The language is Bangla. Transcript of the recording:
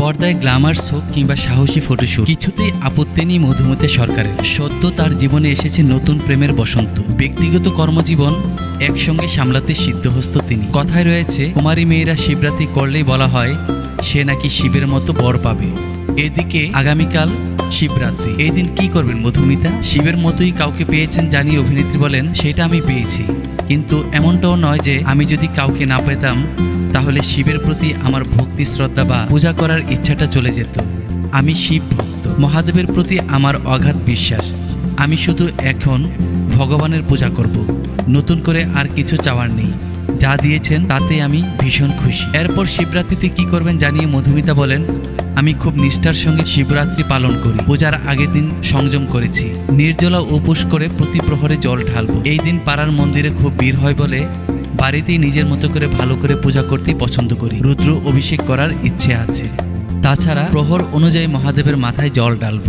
পর্দায় গ্ল্যামার শো কিংবা সাহসী ফটোশুট কিছুতেই আপত্তি নেই মধুমতি সরকারের। সদ্য তার জীবনে এসেছে নতুন প্রেমের বসন্ত। ব্যক্তিগত কর্মজীবন একসঙ্গে সামলাতে সিদ্ধহস্ত তিনি। কথায় রয়েছে, কুমারী মেয়েরা শিবরাত্রি করলেই বলা হয় সে নাকি শিবের মতো বর পাবে। এদিকে আগামীকাল শিবরাত্রি, এই দিন কি করবেন মধুমিতা? শিবের মতোই কাউকে পেয়েছেন জানিয়ে অভিনেত্রী বলেন, সেটা আমি পেয়েছি, কিন্তু এমনটাও নয় যে আমি যদি কাউকে না পেতাম তাহলে শিবের প্রতি আমার ভক্তি শ্রদ্ধা বা পূজা করার ইচ্ছাটা চলে যেত। আমি শিব ভক্ত, মহাদেবের প্রতি আমার অগাধ বিশ্বাস। আমি শুধু এখন ভগবানের পূজা করব, নতুন করে আর কিছু চাওয়ার নেই। যা দিয়েছেন তাতে আমি ভীষণ খুশি। এরপর শিবরাত্রিতে কি করবেন জানিয়ে মধুমিতা বলেন, আমি খুব নিষ্ঠার সঙ্গে শিবরাত্রি পালন করি। পূজার আগের দিন সংযম করেছি, নির্জলা উপোস করে প্রতি প্রহরে জল ঢালব। এই দিন পাড়ার মন্দিরে খুব ভিড় হয় বলে বাড়িতেই নিজের মতো করে ভালো করে পূজা করতেই পছন্দ করি। রুদ্র অভিষেক করার ইচ্ছে আছে। তাছাড়া প্রহর অনুযায়ী মহাদেবের মাথায় জল ঢালব।